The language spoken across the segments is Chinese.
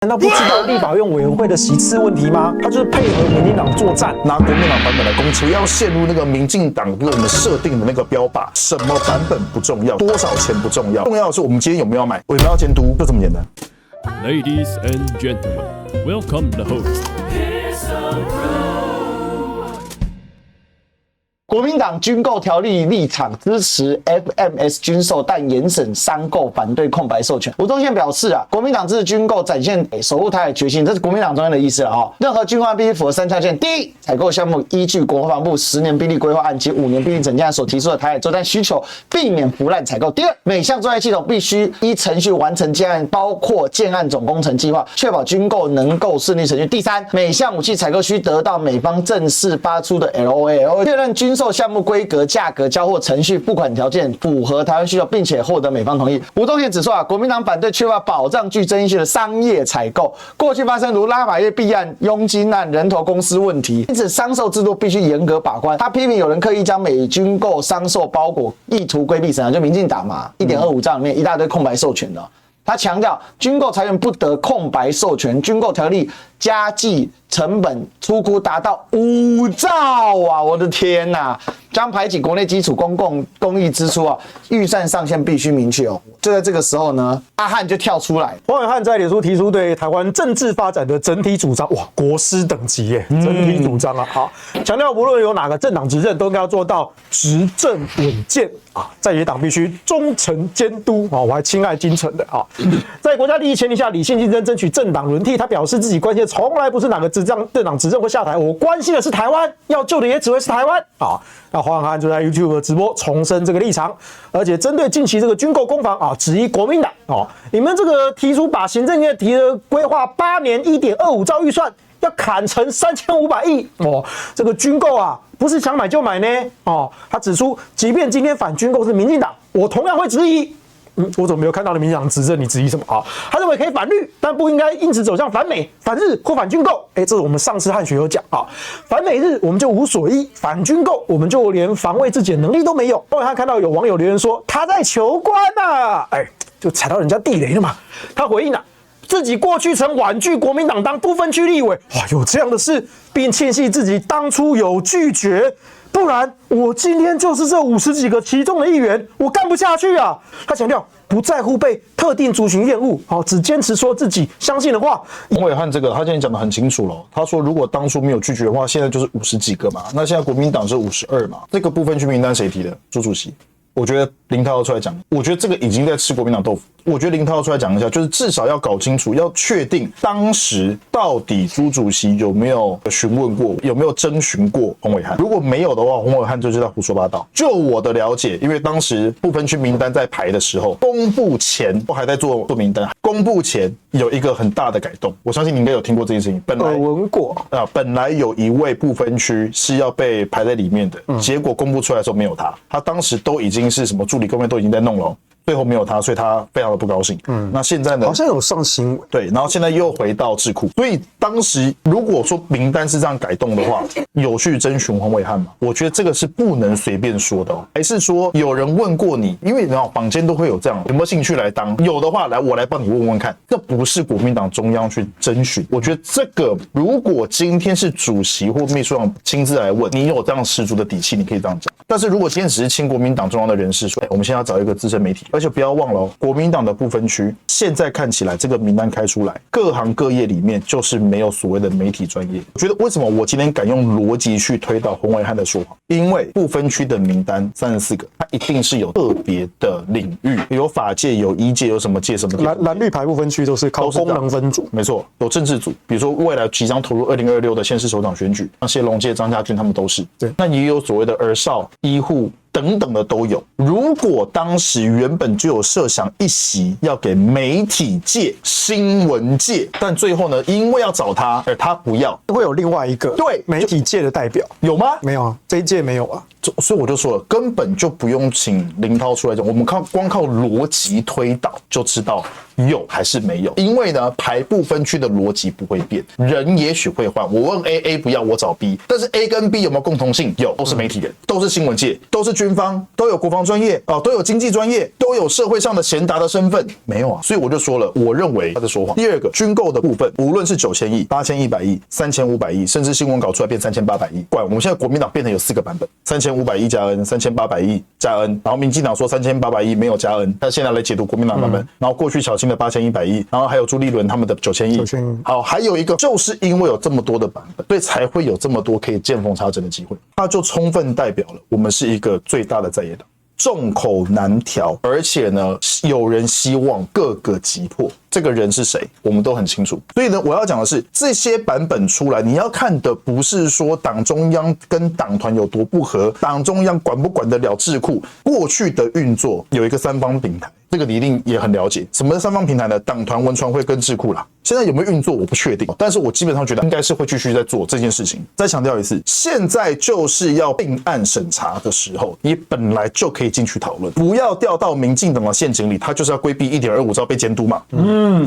难道不知道立法院委员会的席次问题吗？他就是配合民进党作战，拿国民党版本来攻，不要陷入那个民进党给我们设定的那个标靶。什么版本不重要，多少钱不重要，重要的是我们今天有没有买，有没有要监督，就这么简单。Ladies and gentlemen, welcome the host. 国民党军购条例立场支持 FMS 军售，但严审商购反对空白授权。吴宗宪表示国民党支持军购，展现守护台海决心，这是国民党中央的意思了任何军购必须符合3条件：第一，采购项目依据国防部10年兵力规划案及5年兵力整建案所提出的台海作战需求，避免腐烂采购；第二，每项作战系统必须依程序完成建案，包括建案总工程计划，确保军购能够顺利程序；第三，每项武器采购需得到美方正式发出的 LOA， 确认军售项目规格、价格、交货程序、付款条件符合台湾需求，并且获得美方同意。吴宗宪指出国民党反对缺乏保障具争议性的商业采购，过去发生如拉法叶弊案、佣金案、人头公司问题，因此商售制度必须严格把关。他批评有人刻意将美军购商售包裹，意图规避审查，就民进党嘛，1.25兆里面一大堆空白授权的。他强调，军购财源不得空白授权，军购条例加计成本初估达到5兆我的天哪！将排挤国内基础公益支出预算上限必须明确就在这个时候呢，阿汉就跳出来，黄伟汉在脸书提出对台湾政治发展的整体主张，国师等级耶，整体主张好，强调无论有哪个政党执政，都应该要做到执政稳健在野党必须忠诚监督我还亲爱精诚的在国家利益前提下，理性竞争，争取政党轮替。他表示自己关心的从来不是哪个政党执政或下台，我关心的是台湾，要救的也只会是台湾那黄伟汉就在 YouTube 的直播重申这个立场，而且针对近期这个军购攻防质疑国民党你们这个提出把行政院提的规划8年1.25兆预算要砍成3500亿这个军购不是想买就买呢他指出，即便今天反军购是民进党，我同样会质疑。我怎么没有看到的民进党执政？你质疑什么他认为可以反绿，但不应该因此走向反美、反日或反军购。这是我们上次汉学有讲反美日我们就无所依，反军购我们就连防卫自己的能力都没有。后来他看到有网友留言说他在求官就踩到人家地雷了嘛。他回应自己过去曾婉拒国民党当不分区立委，有这样的事，并庆幸自己当初有拒绝。不然我今天就是这50几个其中的一员，我干不下去他强调不在乎被特定族群厌恶只坚持说自己相信的话。黄伟汉这个他今天讲得很清楚了，他说如果当初没有拒绝的话，现在就是50几个嘛，那现在国民党是52嘛，这个部分区名单谁提的？朱主席。我觉得林涛要出来讲，我觉得这个已经在吃国民党豆腐。我觉得林涛要出来讲一下，就是至少要搞清楚，要确定当时到底朱主席有没有询问过，有没有征询过洪伟汉。如果没有的话，洪伟汉就是在胡说八道。就我的了解，因为当时不分区名单在排的时候，公布前都还在做名单，公布前有一个很大的改动，我相信你应该有听过这件事情。本来闻过本来有一位不分区是要被排在里面的，结果公布出来的时候没有他，他当时都已经是什么助理公员都已经在弄了。最后没有他，所以他非常的不高兴。那现在呢？好像有上新闻。对，然后现在又回到智库。所以当时如果说名单是这样改动的话，有去征询黄伟汉吗？我觉得这个是不能随便说的还是说有人问过你？因为坊间都会有这样，有没有兴趣来当？有的话，来我来帮你问问看。这不是国民党中央去征询。我觉得这个如果今天是主席或秘书长亲自来问，你有这样十足的底气，你可以这样讲。但是如果今天只是亲国民党中央的人士说，我们现在要找一个资深媒体。而且不要忘了国民党的不分区现在看起来这个名单开出来，各行各业里面就是没有所谓的媒体专业。我觉得为什么我今天敢用逻辑去推导洪伟汉的说法？因为不分区的名单34个，它一定是有特别的领域，有法界、有医界、有什么界、什么界。蓝绿排不分区都是靠功能分组，没错，有政治组，比如说未来即将投入2026的县市首长选举，像谢龙介、张家俊他们都是。对，那也有所谓的儿少、医护。等等的都有。如果当时原本就有设想一席要给媒体界、新闻界，但最后呢，因为要找他，而他不要，会有另外一个对媒体界的代表，有吗？没有这一届没有所以我就说了，根本就不用请林涛出来讲，我们光靠逻辑推导就知道有还是没有。因为呢，排不分区的逻辑不会变，人也许会换。我问 A 不要，我找 B， 但是 A 跟 B 有没有共同性？有，都是媒体人，都是新闻界，都是军方，都有国防专业啊，都有经济专业，都有社会上的贤达的身份，没有啊。所以我就说了，我认为他在说谎。第二个，军购的部分，无论是9000亿、8100亿、3500亿，甚至新闻稿出来变3800亿，管我们现在国民党变成有4个版本，3500亿加 N、3800亿加 N， 然后民进党说3800亿没有加 N， 但现在来解读国民党版本，然后过去小青的8100亿，然后还有朱立伦他们的9000亿，好，还有一个就是因为有这么多的版本，所以才会有这么多可以见缝插针的机会，它就充分代表了我们是一个最大的在野党。众口难调，而且呢，有人希望各个击破。这个人是谁，我们都很清楚。所以呢，我要讲的是，这些版本出来，你要看的不是说党中央跟党团有多不合，党中央管不管得了智库。过去的运作有一个3方平台，这个你一定也很了解。什么是3方平台呢？党团、文传会跟智库啦。现在有没有运作我不确定，但是我基本上觉得应该是会继续在做这件事情。再强调一次，现在就是要并案审查的时候，你本来就可以进去讨论，不要掉到民进党的陷阱里，他就是要规避1.25兆被监督嘛。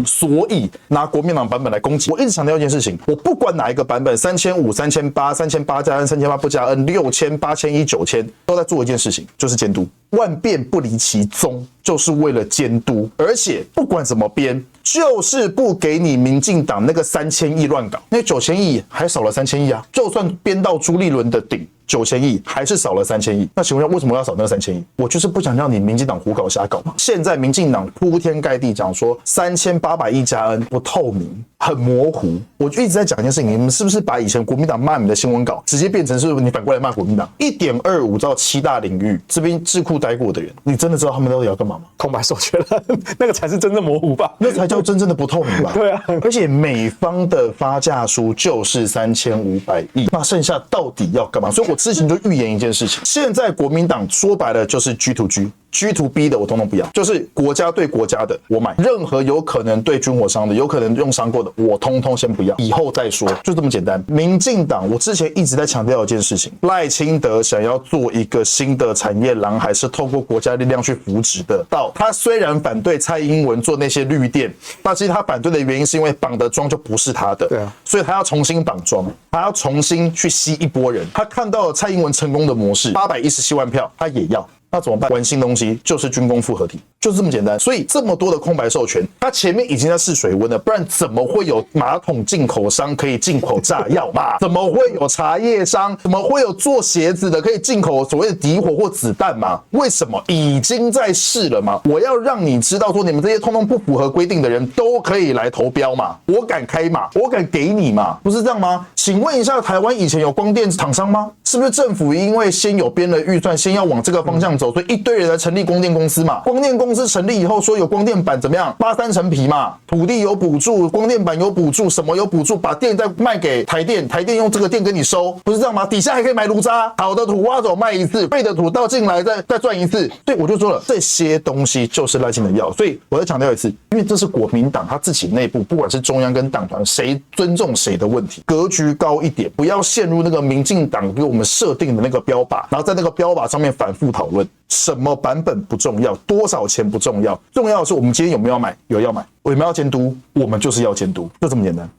所以拿国民党版本来攻击，我一直强调一件事情，我不管哪一个版本，3500、3800、3800加 N、3800不加 N、6000、8100、9000，都在做一件事情，就是监督，万变不离其宗，就是为了监督，而且不管怎么编，就是不给你民进党那个3000亿乱搞，那9000亿还少了3000亿啊，就算编到朱立伦的顶。9000亿还是少了3000亿，那请问一下，为什么要少那个3000亿？我就是不想让你民进党胡搞瞎搞嘛。现在民进党铺天盖地讲说3800亿加 N 不透明，很模糊。我就一直在讲一件事情，你们是不是把以前国民党骂你的新闻稿，直接变成是你反过来骂国民党？1.25兆7大领域，这边智库待过的人，你真的知道他们到底要干嘛吗？空白授权了，那个才是真正模糊吧？那才叫真正的不透明吧？对啊，而且美方的发价书就是3500亿，那剩下到底要干嘛？所以我之前就预言一件事情，现在国民党说白了就是 G to G。G to B 的我统统不要，就是国家对国家的我买，任何有可能对军火商的、有可能用商购的，我通通先不要，以后再说，就这么简单。民进党，我之前一直在强调一件事情，赖清德想要做一个新的产业蓝海，是透过国家力量去扶植的。到他虽然反对蔡英文做那些绿电，但是他反对的原因是因为绑的桩就不是他的，对啊，所以他要重新绑桩，他要重新去吸一波人。他看到了蔡英文成功的模式，817万票，他也要。那怎么办？玩新东西就是军工复合体，就是这么简单。所以这么多的空白授权，它前面已经在试水温了，不然怎么会有马桶进口商可以进口炸药嘛？怎么会有茶叶商？怎么会有做鞋子的可以进口所谓的敌火或子弹嘛？为什么？已经在试了嘛？我要让你知道说，你们这些通通不符合规定的人都可以来投标嘛？我敢开嘛？我敢给你嘛？不是这样吗？请问一下，台湾以前有光电厂商吗？是不是政府因为先有编了预算，先要往这个方向走，所以一堆人来成立光电公司嘛？光电公司成立以后说有光电板怎么样？83层皮嘛，土地有补助，光电板有补助，什么有补助，把电再卖给台电，台电用这个电跟你收，不是这样吗？底下还可以买炉渣，好的土挖走卖一次，废的土倒进来再赚一次。所以我就说了，这些东西就是赖清德要。所以我再强调一次，因为这是国民党他自己内部，不管是中央跟党团谁尊重谁的问题，格局高一点，不要陷入那个民进党给我们设定的那个标靶，然后在那个标靶上面反复讨论。什么版本不重要，多少钱不重要，重要的是我们今天有没有要买，有要买，我们要监督，我们就是要监督，就这么简单。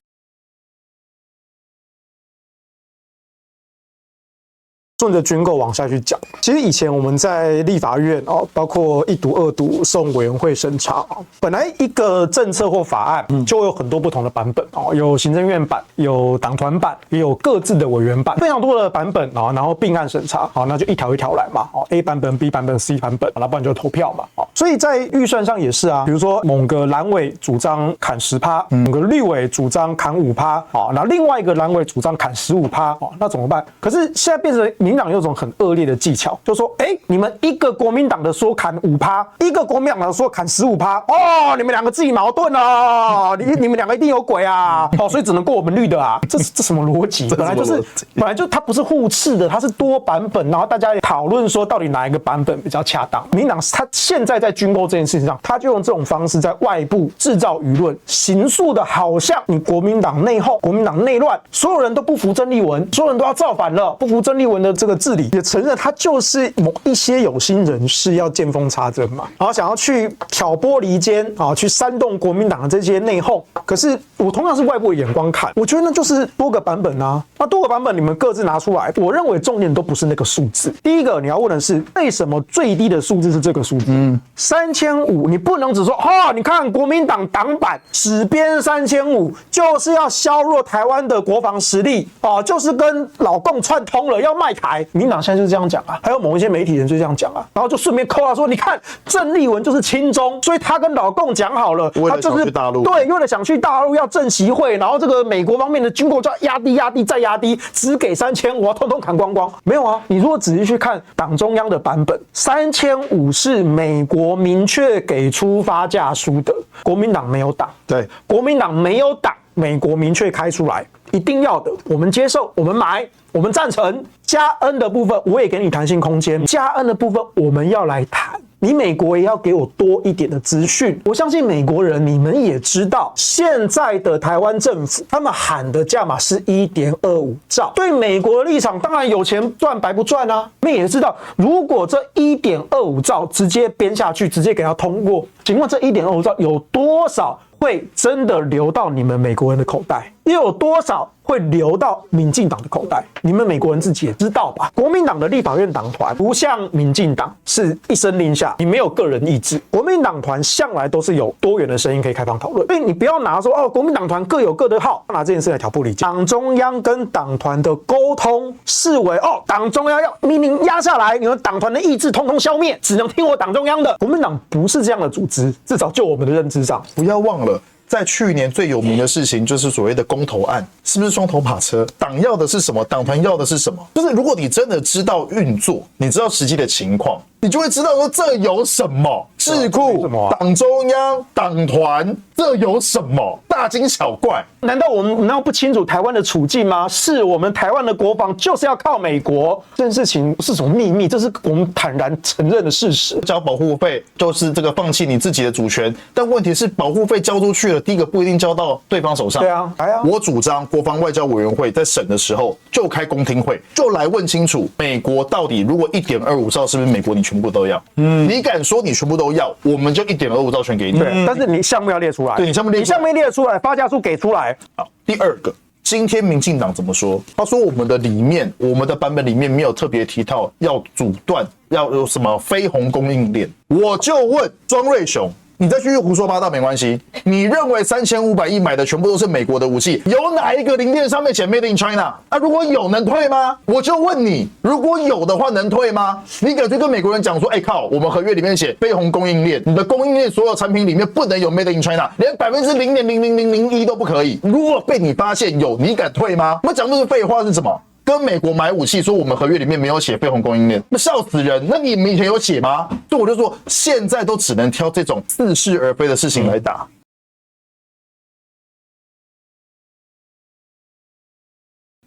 顺着军购往下去讲，其实以前我们在立法院包括1读、2读送委员会审查本来一个政策或法案就有很多不同的版本有行政院版，有党团版，也有各自的委员版，非常多的版本然后并案审查那就一条一条来嘛A 版本、B 版本、C 版本，那不然就投票嘛所以在预算上也是比如说某个蓝委主张砍10%，某个绿委主张砍5%那另外一个蓝委主张砍15%那怎么办？可是现在变成民进党有种很恶劣的技巧，就说你们一个国民党的说砍5%，一个国民党的说砍15%，你们两个自己矛盾你们两个一定有鬼所以只能过我们绿的这什么逻辑？本来就它不是互斥的，它是多版本，然后大家讨论说到底哪一个版本比较恰当。民进党他现在在军购这件事情上，他就用这种方式在外部制造舆论，形塑的好像你国民党内讧、国民党内乱，所有人都不服曾丽文，所有人都要造反了，不服曾丽文的这个治理也承认，他就是某一些有心人士要见缝插针嘛，然后想要去挑拨离间啊，去煽动国民党的这些内讧。可是我同样是外部的眼光看，我觉得那就是多个版本啊。那多个版本你们各自拿出来，我认为重点都不是那个数字。第一个你要问的是，为什么最低的数字是这个数字？3500，你不能只说你看国民党党版指编3500，就是要削弱台湾的国防实力就是跟老共串通了，要卖台。民党现在就是这样讲啊，还有某一些媒体人就这样讲啊，然后就顺便扣他说，你看郑丽文就是亲中，所以他跟老共讲好了，为了他就是想去大陆，对，为了想去大陆要正习会，然后这个美国方面的军购就要压低、压低再压低，只给3500，我要通通砍光光。没有啊，你如果仔细去看党中央的版本，3500是美国明确给出发价书的，国民党没有党，对，国民党没有党，美国明确开出来，一定要的，我们接受，我们买，我们赞成。加 N 的部分我也给你弹性空间，加 N 的部分我们要来谈。你美国也要给我多一点的资讯。我相信美国人你们也知道，现在的台湾政府他们喊的价码是 1.25 兆，对美国的立场当然有钱赚白不赚啊。你们也知道，如果这 1.25 兆直接编下去，直接给他通过，请问这 1.25 兆有多少会真的流到你们美国人的口袋？又有多少会流到民进党的口袋？你们美国人自己也知道吧？国民党的立法院党团不像民进党是一声令下，你没有个人意志。国民党团向来都是有多元的声音可以开放讨论，所以你不要拿说国民党团各有各的号，拿这件事来挑拨离间。党中央跟党团的沟通视为党中央要命令压下来，你们党团的意志通通消灭，只能听我党中央的。国民党不是这样的组织，至少就我们的认知上，不要忘了。在去年最有名的事情就是所谓的公投案，是不是双头马车？党要的是什么？党团要的是什么？就是如果你真的知道运作，你知道实际的情况，你就会知道说这有什么智库、党中央、党团，这有什么大惊小怪？难道我们难道不清楚台湾的处境吗？是我们台湾的国防就是要靠美国，这件事情不是什么秘密，这是我们坦然承认的事实。交保护费就是这个放弃你自己的主权，但问题是保护费交出去了，第一个不一定交到对方手上。对啊，我主张国防外交委员会在审的时候就开公听会，就来问清楚美国到底如果 1.25 兆是不是美国你全部都要？你敢说你全部都要，我们就 1.25 兆全给你。对，但是你项目要列出来。对，你项目列出来，发价书给出来。好，第二个。今天民进党怎么说？他说我们的版本里面没有特别提到要阻断，要有什么绯红供应链。我就问庄瑞雄，你再继续胡说八道没关系。你认为3500亿买的全部都是美国的武器，有哪一个零件上面写 Made in China？ 如果有能退吗？我就问你，如果有的话能退吗？你敢去跟美国人讲说，靠，我们合约里面写绯红供应链，你的供应链所有产品里面不能有 Made in China， 连0.00001%都不可以。如果被你发现有，你敢退吗？我们讲的是废话是什么？跟美国买武器，说我们合约里面没有写绯红供应链，那笑死人！那你们以前有写吗？所以我就说，现在都只能挑这种似是而非的事情来打。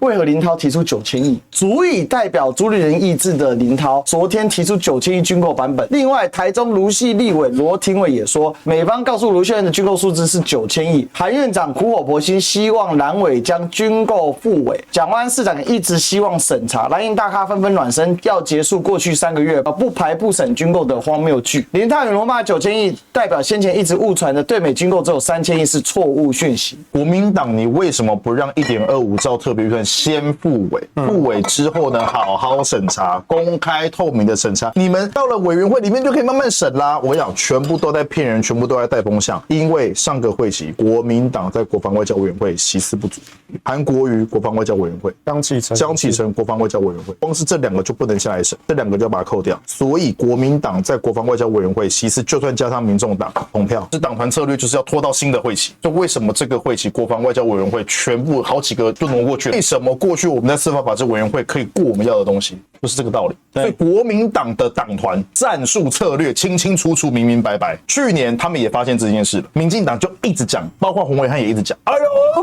为何林涛提出9000亿？足以代表主理人意志的林涛，昨天提出9000亿军购版本。另外，台中卢系立委罗廷伟也说，美方告诉卢秀燕的军购数字是9000亿。韩院长苦口婆心，希望蓝委将军购复委。蒋万安市长一直希望审查，蓝营大咖纷纷暖身，要结束过去3个月不排不审军购的荒谬剧。林涛与罗骂9000亿，代表先前一直误传的对美军购只有3000亿是错误讯息。国民党，你为什么不让1.25兆特别预算先复委？复委之后呢，好好审查，公开透明的审查。你们到了委员会里面就可以慢慢审啦。我跟你讲，全部都在骗人，全部都在带风向。因为上个会期，国民党在国防外交委员会席次不足，韩国瑜国防外交委员会，江启臣国防外交委员会，光是这2个就不能下来审，这2个就要把它扣掉。所以国民党在国防外交委员会席次，就算加上民众党同票，是党团策略，就是要拖到新的会期。就为什么这个会期国防外交委员会全部好几个就挪过去了？为什么过去我们在司法法制委员会可以过我们要的东西？就是这个道理。所以国民党的党团战术策略清清楚楚、明明白白。去年他们也发现这件事了，民进党就一直讲，包括洪伟汉也一直讲，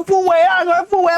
复委啊，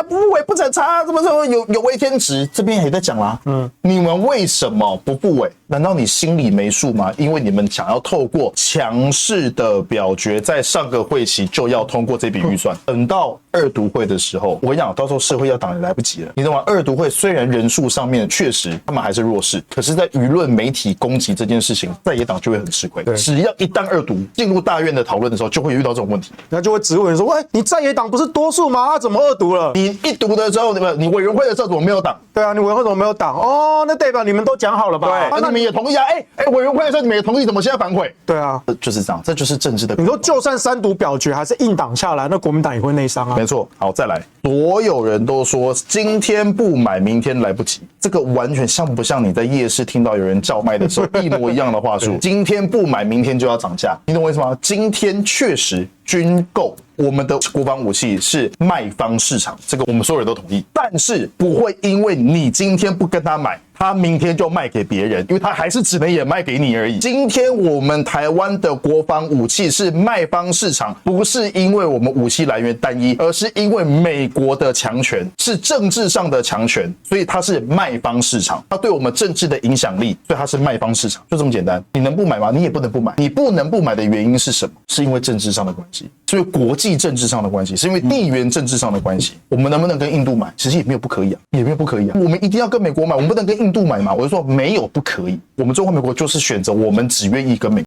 复委不审查，怎么有违天职？这边也在讲啦，你们为什么不复委？难道你心里没数吗？因为你们想要透过强势的表决，在上个会期就要通过这笔预算，等到二读会的时候，我跟你讲，到时候社会要挡也来不及了。你懂吗？二读会虽然人数上面确实他们还是弱势，可是在舆论媒体攻击这件事情，在野党就会很吃亏。只要一旦二读进入大院的讨论的时候，就会遇到这种问题，然后就会质问说：“喂，你在野党不是多数吗？怎么二读了？你一读的时候，你委员会的时候怎么没有挡？对啊，你委员会怎么没有挡？哦，那代表你们都讲好了吧？对，那你们也同意啊？委员会的时候你们也同意，怎么现在反悔？对啊，就是这样，这就是政治的。你说就算三读表决还是硬挡下来，那国民党也会内伤啊。没错，好，再来，所有人都说今天不买，明天来不及，这个完全像不像你在夜市听到有人叫卖的时候一模一样的话术？今天不买，明天就要涨价，你懂我意思吗？今天确实军购。我们的国防武器是卖方市场，这个我们所有人都同意，但是不会因为你今天不跟他买，他明天就卖给别人，因为他还是只能也卖给你而已。今天我们台湾的国防武器是卖方市场，不是因为我们武器来源单一，而是因为美国的强权是政治上的强权，所以它是卖方市场，它对我们政治的影响力，所以它是卖方市场，就这么简单。你能不买吗？你也不能不买。你不能不买的原因是什么？是因为政治上的关系，是因为国际政治上的关系，是因为地缘政治上的关系。我们能不能跟印度买？其实也没有不可以啊，也没有不可以啊。我们一定要跟美国买，我们不能跟印度买吗？我就说没有不可以。我们中华民国就是选择我们只愿意跟美国。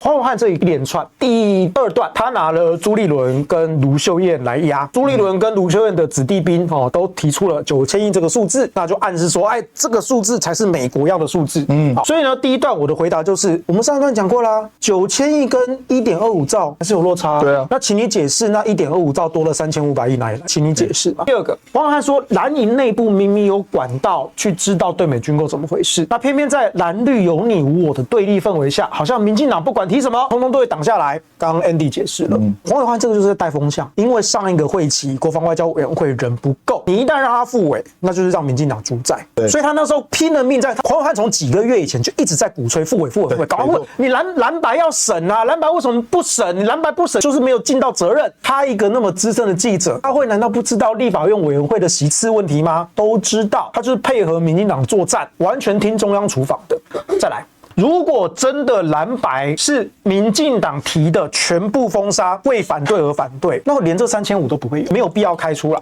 黄永汉这一连串第二段，他拿了朱立伦跟卢秀燕来压，朱立伦跟卢秀燕的子弟兵都提出了9000亿这个数字，那就暗示说，这个数字才是美国要的数字。好，所以呢，第一段我的回答就是，我们上一段讲过啦，9000亿跟1.25兆还是有落差。对啊，那请你解释那1.25兆多了3500亿哪里来？请你解释。第二个，黄永汉说蓝营内部明明有管道去知道对美军购怎么回事，那偏偏在蓝绿有你无我的对立氛围下，好像民进党不管提什么，通通都会挡下来。刚刚 Andy 解释了，黄永汉这个就是在带风向，因为上一个会期国防外交委员会人不够，你一旦让他复委，那就是让民进党主宰。所以他那时候拼了命在，黄永汉从几个月以前就一直在鼓吹复委，赶快问你蓝白要审啊，蓝白为什么不审？你蓝白不审就是没有尽到责任。他一个那么资深的记者，他会难道不知道立法院委员会的席次问题吗？都知道，他就是配合民进党作战，完全听中央处访的。再来。如果真的蓝白是民进党提的全部封杀，为反对而反对，那连这3500都不会有，没有必要开出来，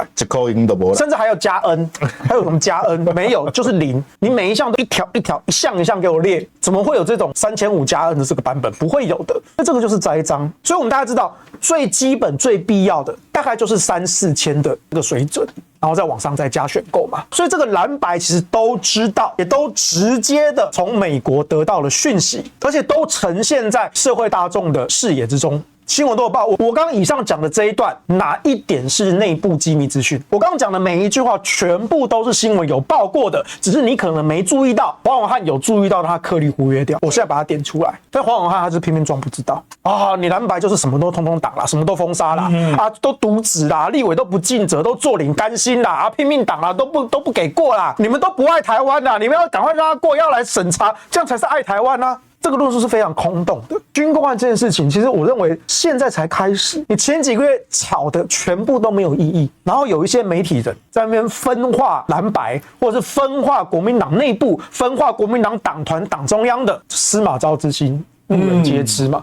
甚至还要加 N， 还有什么加 N？ 没有，就是0。你每一项都一条一条、一项一项给我列，怎么会有这种3500加 N 的这个版本？不会有的。那这个就是栽赃。所以我们大家知道，最基本、最必要的大概就是3、4千的这个水准。然后再往上再加选购嘛，所以这个蓝白其实都知道，也都直接的从美国得到了讯息，而且都呈现在社会大众的视野之中。新闻都有报，我刚刚以上讲的这一段，哪一点是内部机密资讯？我刚刚讲的每一句话，全部都是新闻有报过的，只是你可能没注意到，黄永汉有注意到，他刻意忽略掉。我现在把它点出来，但黄永汉他就偏偏装不知道啊！你蓝白就是什么都通通挡啦，什么都封杀啦，都渎职啦，立委都不尽责，都坐领甘心啦，拼命挡啦，都不给过啦，你们都不爱台湾啦，你们要赶快让他过，要来审查，这样才是爱台湾啊！这个论述是非常空洞的。军购案这件事情，其实我认为现在才开始，你前几个月吵的全部都没有意义。然后有一些媒体人在那边分化蓝白，或者是分化国民党内部、分化国民党党团、党中央的司马昭之心，路人皆知嘛。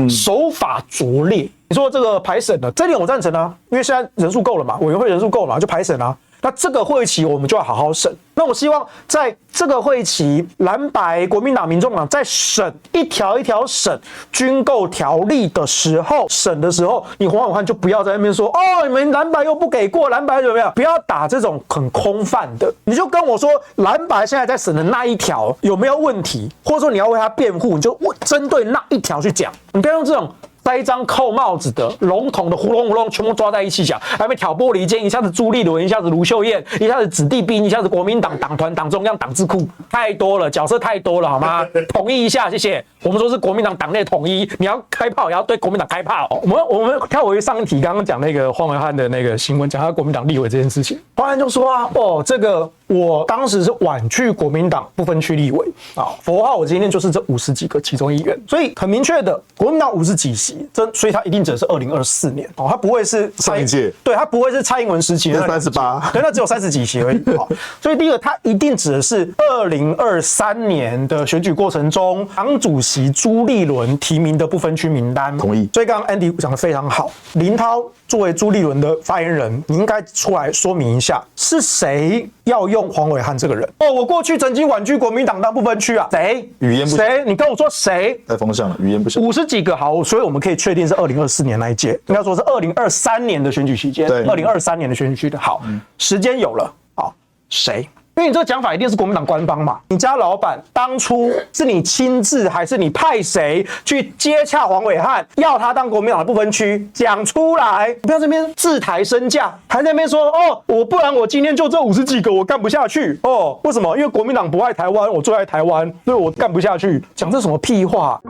手法拙劣。你说这个排审了，这点我赞成啊，因为现在人数够了嘛，委员会人数够了嘛，就排审啊。那这个会期我们就要好好审。那我希望在这个会期，蓝白、国民党、民众党在审一条一条审军购条例的时候，审的时候，你黄永汉就不要在那边说你们蓝白又不给过，蓝白怎么样？不要打这种很空泛的，你就跟我说蓝白现在在审的那一条有没有问题，或者说你要为他辩护，你就针对那一条去讲，你不要用这种栽赃扣帽子的笼统的糊弄全部抓在一起讲，还没挑拨离间，一下子朱立伦，一下子卢秀燕，一下子子弟兵，一下子国民党党团、党中央、党智库，太多了，角色太多了，好吗？统一一下，谢谢。我们说是国民党党内统一，你要开炮也要对国民党开炮。我们跳回上一题，刚刚讲那个黄伟汉的那个新闻，讲他国民党立委这件事情，黄伟汉就说这个我当时是婉拒国民党不分区立委啊，否则我今天就是这50几个其中一员，所以很明确的，国民党50几席，所以他一定只是2024年哦，他不会是上一届，对他不会是蔡英文时期的38，对，那只有30几席而已。好，所以第一个，他一定指的是2023年的选举过程中，党主席朱立伦提名的不分区名单。同意。所以刚刚 Andy 讲的非常好，林涛作为朱立伦的发言人，你应该出来说明一下，是谁要用黄伟汉这个人？哦，我过去曾经婉拒国民党当不分区啊，谁？语言不谁？你跟我说谁？带风向了，语言不行。 50几个好，所以我们可以确定是2024年那一届，应该说是2023年的选举期间。对，2023年的选举期间。好，时间有了，好，谁？因为你这个讲法一定是国民党官方嘛，你家老板当初是你亲自还是你派谁去接洽黄伟汉，要他当国民党的不分区，讲出来，你不要这边自抬身价，还在那边说哦，不然我今天就这50几个我干不下去哦，为什么？因为国民党不爱台湾，我最爱台湾，所以我干不下去，讲这什么屁话？